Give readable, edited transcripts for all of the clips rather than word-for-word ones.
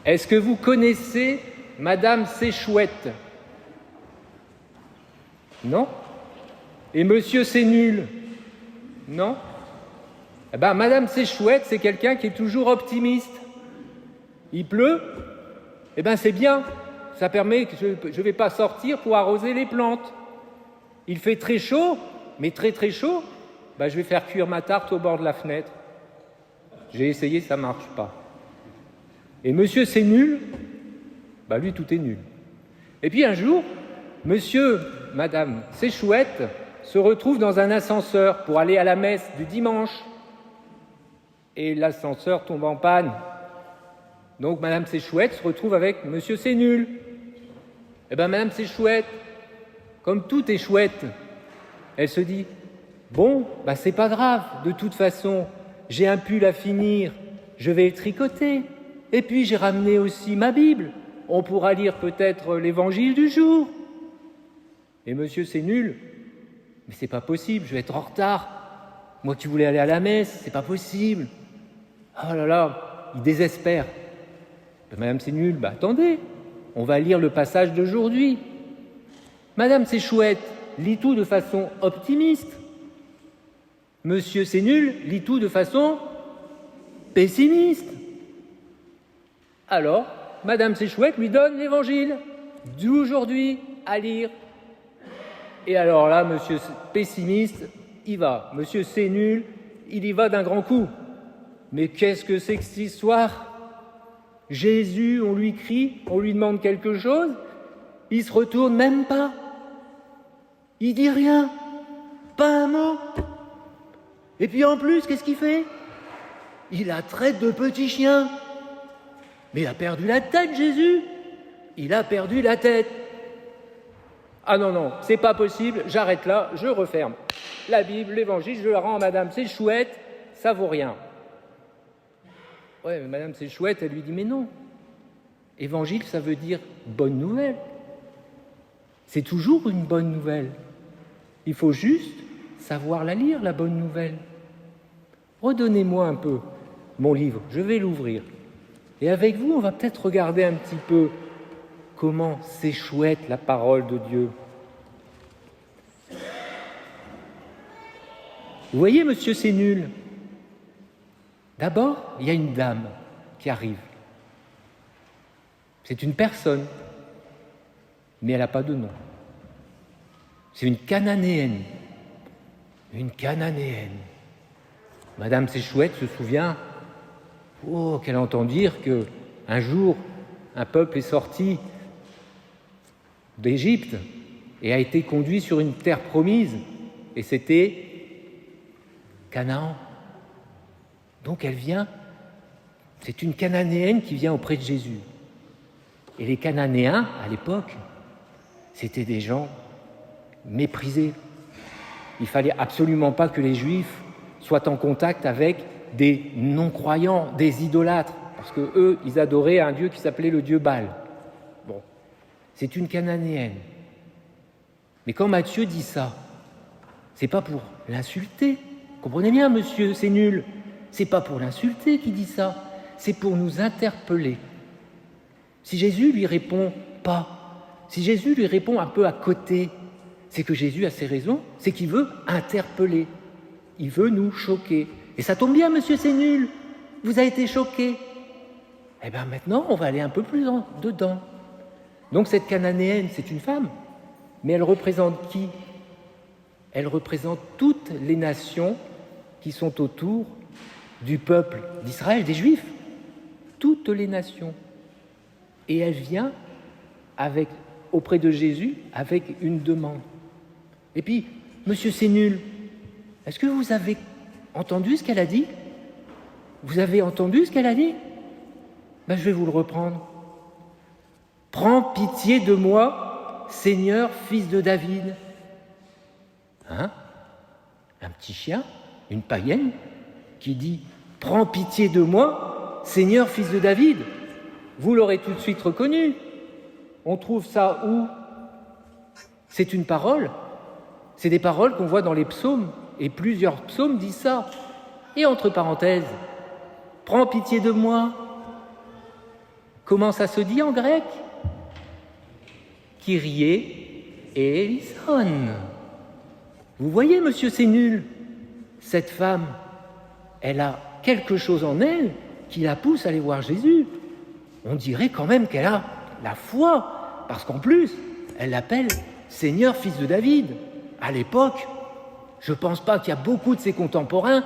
Est-ce que vous connaissez Madame Séchouette? Non? Et Monsieur C'est Nul? Non? Eh bien, Madame Séchouette, c'est quelqu'un qui est toujours optimiste. Il pleut? Eh bien, c'est bien. Ça permet que je ne vais pas sortir pour arroser les plantes. Il fait très chaud, mais très très chaud. Ben, je vais faire cuire ma tarte au bord de la fenêtre. J'ai essayé, ça ne marche pas. Et Monsieur C'est Nul? Ben, lui, tout est nul. Et puis un jour, Madame Séchouette se retrouve dans un ascenseur pour aller à la messe du dimanche. Et l'ascenseur tombe en panne. Donc Madame Séchouette se retrouve avec Monsieur C'est Nul. Eh bien Madame Séchouette, comme tout est chouette, elle se dit « Bon, bah c'est pas grave, de toute façon, j'ai un pull à finir, je vais le tricoter. Et puis j'ai ramené aussi ma Bible, on pourra lire peut-être l'évangile du jour. » Et Monsieur C'est Nul, « Mais c'est pas possible, je vais être en retard. Moi qui voulais aller à la messe, c'est pas possible. » Oh là là, il désespère. Madame C'est Nul, attendez, on va lire le passage d'aujourd'hui. Madame Séchouette lit tout de façon optimiste. Monsieur C'est Nul lit tout de façon pessimiste. Alors, Madame Séchouette lui donne l'évangile d'aujourd'hui à lire. Et alors là, Monsieur Pessimiste, y va. Monsieur C'est Nul, il y va d'un grand coup. Mais qu'est-ce que c'est que cette histoire? Jésus, on lui crie, on lui demande quelque chose, il se retourne même pas. Il dit rien, pas un mot. Et puis en plus, qu'est-ce qu'il fait? Il la traite de petit chien. Mais il a perdu la tête, Jésus. Il a perdu la tête. Ah non, c'est pas possible, j'arrête là, je referme. La Bible, l'évangile, je la rends à Madame Séchouette, ça vaut rien. Ouais, mais Madame Séchouette, elle lui dit, mais non, évangile, ça veut dire bonne nouvelle. C'est toujours une bonne nouvelle. Il faut juste savoir la lire, la bonne nouvelle. Redonnez-moi un peu mon livre, je vais l'ouvrir. Et avec vous, on va peut-être regarder un petit peu comment c'est chouette la parole de Dieu. Vous voyez, Monsieur C'est Nul? D'abord, il y a une dame qui arrive. C'est une personne, mais elle n'a pas de nom. C'est une Cananéenne. Une Cananéenne. Madame Séchouette se souvient qu'elle entend dire qu'un jour, un peuple est sorti d'Égypte et a été conduit sur une terre promise, et c'était Canaan. Donc elle vient, c'est une Cananéenne qui vient auprès de Jésus. Et les Cananéens, à l'époque, c'était des gens méprisés. Il ne fallait absolument pas que les Juifs soient en contact avec des non-croyants, des idolâtres, parce qu'eux, ils adoraient un dieu qui s'appelait le dieu Baal. Bon, c'est une Cananéenne. Mais quand Matthieu dit ça, c'est pas pour l'insulter. Comprenez bien, Monsieur C'est Nul. C'est pas pour l'insulter qu'il dit ça, c'est pour nous interpeller. Si Jésus lui répond pas, si Jésus lui répond un peu à côté, c'est que Jésus a ses raisons, c'est qu'il veut interpeller, il veut nous choquer. Et ça tombe bien, Monsieur C'est Nul, vous avez été choqué. Eh bien maintenant, on va aller un peu plus dedans. Donc cette Cananéenne, c'est une femme, mais elle représente qui? Elle représente toutes les nations qui sont autour du peuple d'Israël, des Juifs, toutes les nations. Et elle vient auprès de Jésus avec une demande. Et puis, Monsieur C'est Nul, est-ce que vous avez entendu ce qu'elle a dit? Vous avez entendu ce qu'elle a dit? Je vais vous le reprendre. « Prends pitié de moi, Seigneur, fils de David. » Hein? Un petit chien, une païenne, qui dit « Prends pitié de moi, Seigneur, fils de David. » Vous l'aurez tout de suite reconnu. On trouve ça où? C'est une parole. C'est des paroles qu'on voit dans les psaumes. Et plusieurs psaumes disent ça. Et entre parenthèses, « Prends pitié de moi. » Comment ça se dit en grec? Kyrie eleison. Vous voyez, monsieur, c'est nul. Cette femme, elle a quelque chose en elle qui la pousse à aller voir Jésus. On dirait quand même qu'elle a la foi, parce qu'en plus, elle l'appelle Seigneur, fils de David. À l'époque, je ne pense pas qu'il y a beaucoup de ses contemporains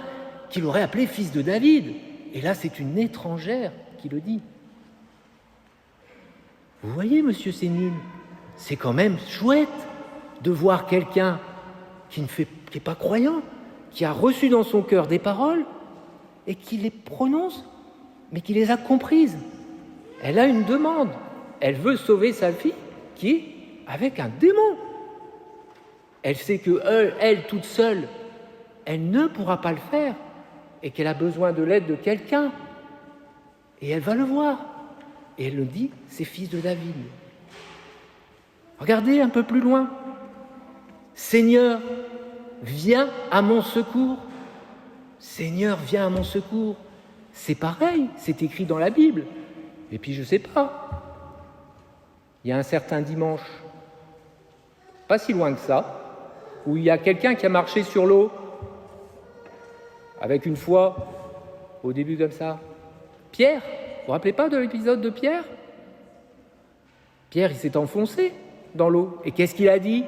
qui l'auraient appelé fils de David. Et là, c'est une étrangère qui le dit. Vous voyez, monsieur, c'est nul. C'est quand même chouette de voir quelqu'un qui n'est pas croyant, qui a reçu dans son cœur des paroles et qui les prononce, mais qui les a comprises. Elle a une demande. Elle veut sauver sa fille qui est avec un démon. Elle sait que elle, toute seule, elle ne pourra pas le faire et qu'elle a besoin de l'aide de quelqu'un. Et elle va le voir. Et elle le dit, c'est fils de David. Regardez un peu plus loin. Seigneur, viens à mon secours. Seigneur, viens à mon secours. C'est pareil, c'est écrit dans la Bible. Et puis je ne sais pas. Il y a un certain dimanche, pas si loin que ça, où il y a quelqu'un qui a marché sur l'eau, avec une foi, au début comme ça. Pierre, vous vous rappelez pas de l'épisode de Pierre? Pierre, il s'est enfoncé dans l'eau. Et qu'est-ce qu'il a dit?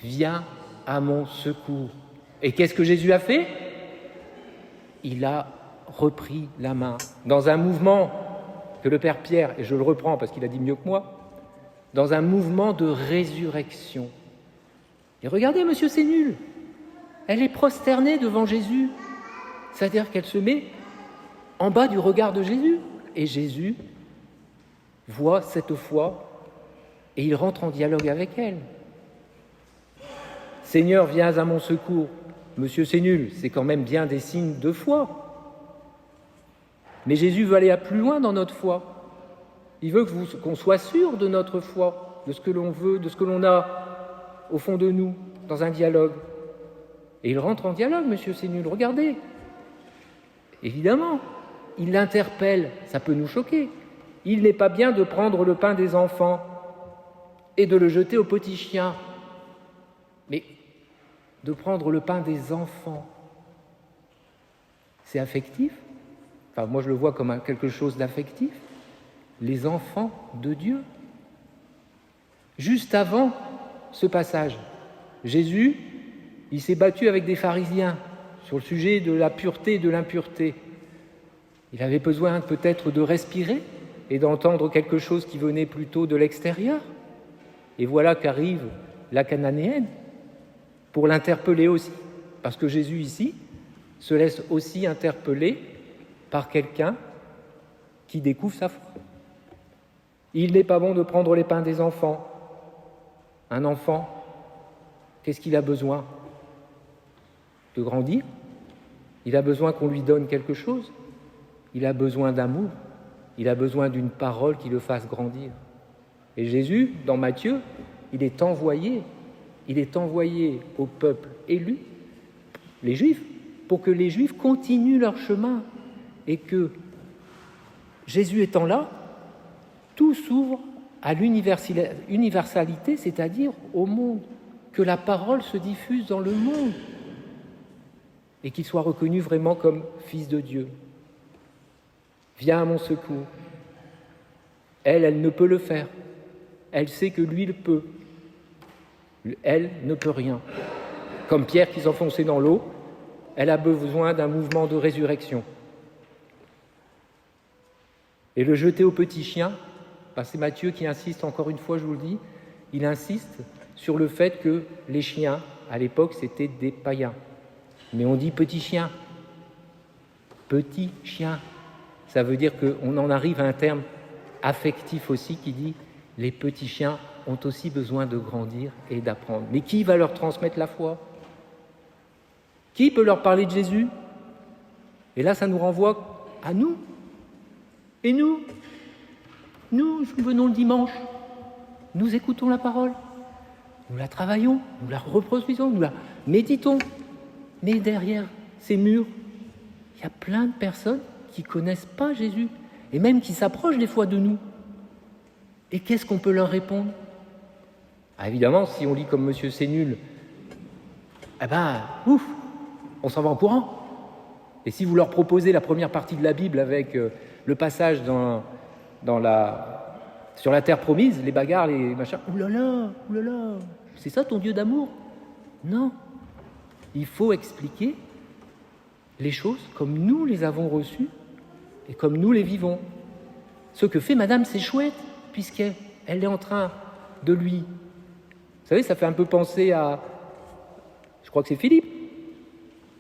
Viens à mon secours. Et qu'est-ce que Jésus a fait? Il a repris la main dans un mouvement que le Père Pierre, et je le reprends parce qu'il a dit mieux que moi, dans un mouvement de résurrection. Et regardez, monsieur, c'est nul. Elle est prosternée devant Jésus. C'est-à-dire qu'elle se met en bas du regard de Jésus. Et Jésus voit cette foi et il rentre en dialogue avec elle. Seigneur, viens à mon secours. Monsieur, c'est nul, c'est quand même bien des signes de foi. Mais Jésus veut aller plus loin dans notre foi. Il veut qu'on soit sûr de notre foi, de ce que l'on veut, de ce que l'on a au fond de nous, dans un dialogue. Et il rentre en dialogue, monsieur, c'est nul. Regardez. Évidemment, il l'interpelle, ça peut nous choquer. Il n'est pas bien de prendre le pain des enfants et de le jeter aux petits chiens. Mais de prendre le pain des enfants, c'est affectif. Enfin, moi, je le vois comme quelque chose d'affectif. Les enfants de Dieu. Juste avant ce passage, Jésus, il s'est battu avec des pharisiens sur le sujet de la pureté et de l'impureté. Il avait besoin peut-être de respirer et d'entendre quelque chose qui venait plutôt de l'extérieur. Et voilà qu'arrive la Cananéenne pour l'interpeller aussi. Parce que Jésus, ici, se laisse aussi interpeller par quelqu'un qui découvre sa foi. Il n'est pas bon de prendre les pains des enfants. Un enfant, qu'est-ce qu'il a besoin? De grandir. Il a besoin qu'on lui donne quelque chose. Il a besoin d'amour. Il a besoin d'une parole qui le fasse grandir. Et Jésus, dans Matthieu, il est envoyé au peuple élu, les Juifs, pour que les Juifs continuent leur chemin. Et que Jésus étant là, tout s'ouvre à l'universalité, c'est-à-dire au monde, que la parole se diffuse dans le monde et qu'il soit reconnu vraiment comme fils de Dieu. Viens à mon secours. Elle ne peut le faire. Elle sait que lui le peut. Elle ne peut rien. Comme Pierre qui s'enfonçait dans l'eau, elle a besoin d'un mouvement de résurrection. Et le jeter au petit chien, c'est Matthieu qui insiste, encore une fois, je vous le dis, il insiste sur le fait que les chiens, à l'époque, c'était des païens. Mais on dit petit chien. Petit chien. Ça veut dire qu'on en arrive à un terme affectif aussi qui dit les petits chiens ont aussi besoin de grandir et d'apprendre. Mais qui va leur transmettre la foi? Qui peut leur parler de Jésus? Et là, ça nous renvoie à nous. Et nous, venons le dimanche, nous écoutons la parole, nous la travaillons, nous la reproduisons, nous la méditons. Mais derrière ces murs, il y a plein de personnes qui ne connaissent pas Jésus. et même qui s'approchent des fois de nous. Et qu'est-ce qu'on peut leur répondre? Évidemment, si on lit comme Monsieur C'est nul, on s'en va en courant. Et si vous leur proposez la première partie de la Bible avec le passage sur la terre promise, les bagarres, les machins, oulala, c'est ça ton Dieu d'amour? Non. Il faut expliquer les choses comme nous les avons reçues et comme nous les vivons. Ce que fait Madame, c'est chouette, puisqu'elle est en train de lui... Vous savez, ça fait un peu penser à... Je crois que c'est Philippe.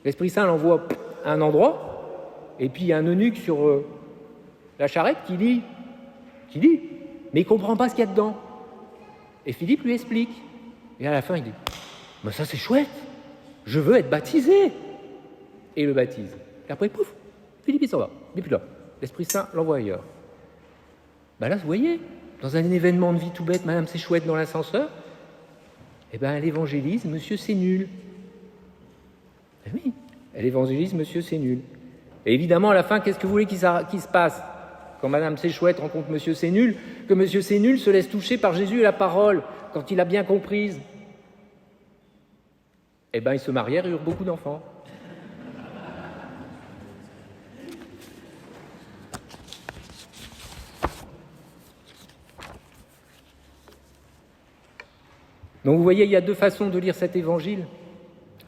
L'Esprit Saint l'envoie à un endroit, et puis il y a un eunuque sur la charrette qui lit, mais il ne comprend pas ce qu'il y a dedans. Et Philippe lui explique. Et à la fin, il dit « ça c'est chouette, je veux être baptisé !» Et il le baptise. Et après, pouf, Philippe il s'en va, il n'est plus là. L'Esprit Saint l'envoie ailleurs. Là, vous voyez, dans un événement de vie tout bête, Madame c'est chouette dans l'ascenseur, elle évangélise Monsieur C'est nul. Oui, elle évangélise Monsieur C'est nul. Et évidemment, à la fin, qu'est-ce que vous voulez qu'il se passe quand Madame C'est chouette rencontre Monsieur C'est nul? Que Monsieur C'est nul se laisse toucher par Jésus et la parole, quand il a bien comprise. Ils se marièrent et eurent beaucoup d'enfants. Donc vous voyez, il y a deux façons de lire cet évangile.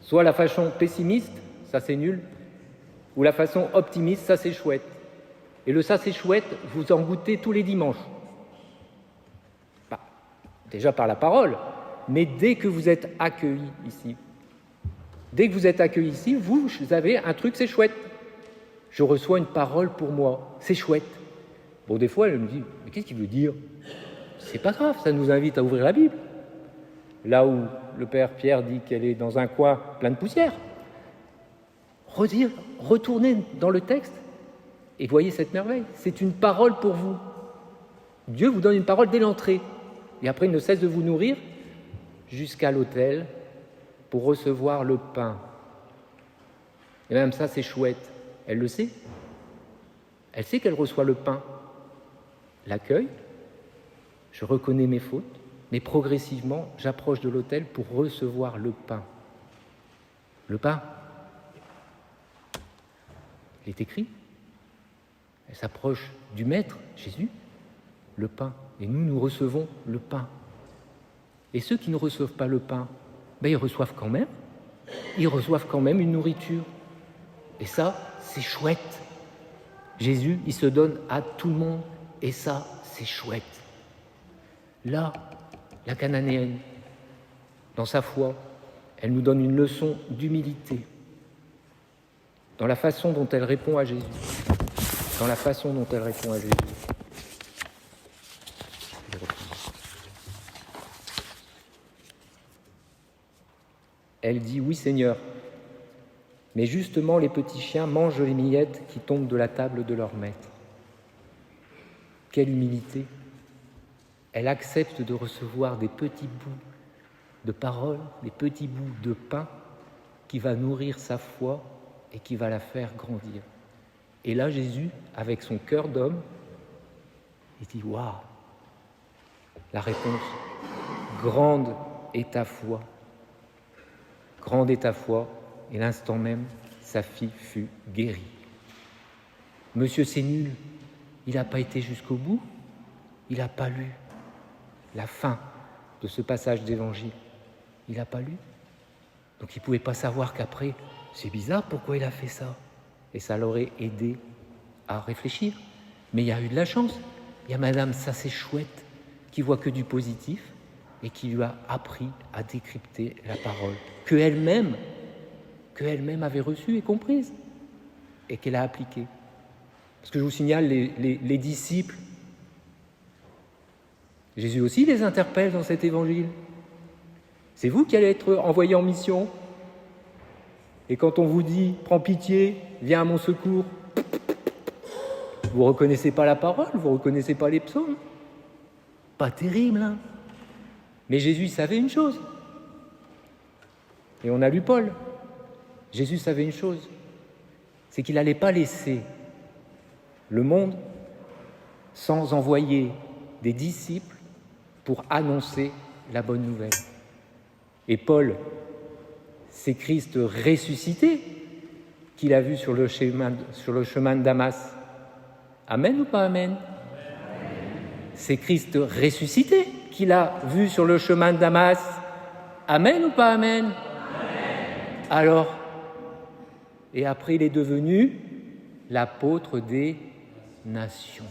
Soit la façon pessimiste, ça c'est nul, ou la façon optimiste, ça c'est chouette. Et le ça c'est chouette, vous en goûtez tous les dimanches. Déjà par la parole, mais dès que vous êtes accueillis ici, vous avez un truc, c'est chouette. Je reçois une parole pour moi, c'est chouette. Bon, des fois, elle me dit, mais qu'est-ce qu'il veut dire? C'est pas grave, ça nous invite à ouvrir la Bible. Là où le Père Pierre dit qu'elle est dans un coin plein de poussière. Retournez dans le texte et voyez cette merveille. C'est une parole pour vous. Dieu vous donne une parole dès l'entrée. Et après, il ne cesse de vous nourrir jusqu'à l'autel pour recevoir le pain. Et même ça, c'est chouette. Elle le sait. Elle sait qu'elle reçoit le pain. L'accueil, je reconnais mes fautes, mais progressivement, j'approche de l'autel pour recevoir le pain. Le pain, il est écrit. Elle s'approche du Maître, Jésus, le pain. Et nous recevons le pain. Et ceux qui ne reçoivent pas le pain, ils reçoivent quand même. Ils reçoivent quand même une nourriture. Et ça, c'est chouette. Jésus, il se donne à tout le monde. Et ça, c'est chouette. Là, la Cananéenne, dans sa foi, elle nous donne une leçon d'humilité dans la façon dont elle répond à Jésus. Elle dit « Oui Seigneur, mais justement les petits chiens mangent les miettes qui tombent de la table de leur maître. » Quelle humilité! Elle accepte de recevoir des petits bouts de parole, des petits bouts de pain qui va nourrir sa foi et qui va la faire grandir. Et là, Jésus, avec son cœur d'homme, il dit « Waouh !» La réponse « Grande est ta foi !» Grande est ta foi, et l'instant même, sa fille fut guérie. Monsieur C'est nul, il n'a pas été jusqu'au bout, il n'a pas lu la fin de ce passage d'évangile. Il n'a pas lu. Donc il ne pouvait pas savoir qu'après, c'est bizarre, pourquoi il a fait ça? Et ça l'aurait aidé à réfléchir. Mais il y a eu de la chance. Il y a Madame, ça c'est chouette, qui voit que du positif et qui lui a appris à décrypter la parole qu'elle-même avait reçue et comprise et qu'elle a appliquée. Parce que je vous signale, les disciples, Jésus aussi les interpelle dans cet évangile. C'est vous qui allez être envoyés en mission. Et quand on vous dit « Prends pitié, viens à mon secours », vous ne reconnaissez pas la parole, vous ne reconnaissez pas les psaumes. Pas terrible, hein? Mais Jésus savait une chose. Et on a lu Paul. Jésus savait une chose. C'est qu'il n'allait pas laisser le monde sans envoyer des disciples pour annoncer la bonne nouvelle. Et Paul, c'est Christ ressuscité qu'il a vu sur le chemin de Damas. Amen ou pas amen? C'est Christ ressuscité qu'il a vu sur le chemin de Damas. Amen ou pas amen? Amen. Alors, et après il est devenu l'apôtre des nations.